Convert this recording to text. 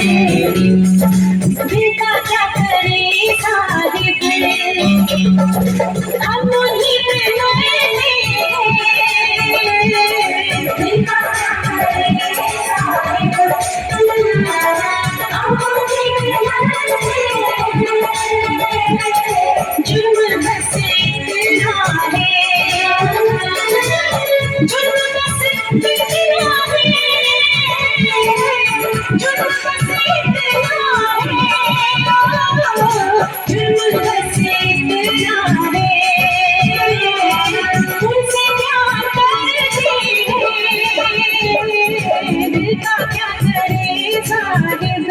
दिल का क्या करे साहिब, हम उन्हीं पे मरने दिल का क्या करे साहिब, हम उन्हीं पे मरने जुर्म बस इतना है, जुर्म बस इतना है, जुर्म बस इतना है, जुर्म बस इतना है, तुमसे प्यार करती है, दिल का क्या करे साहिब।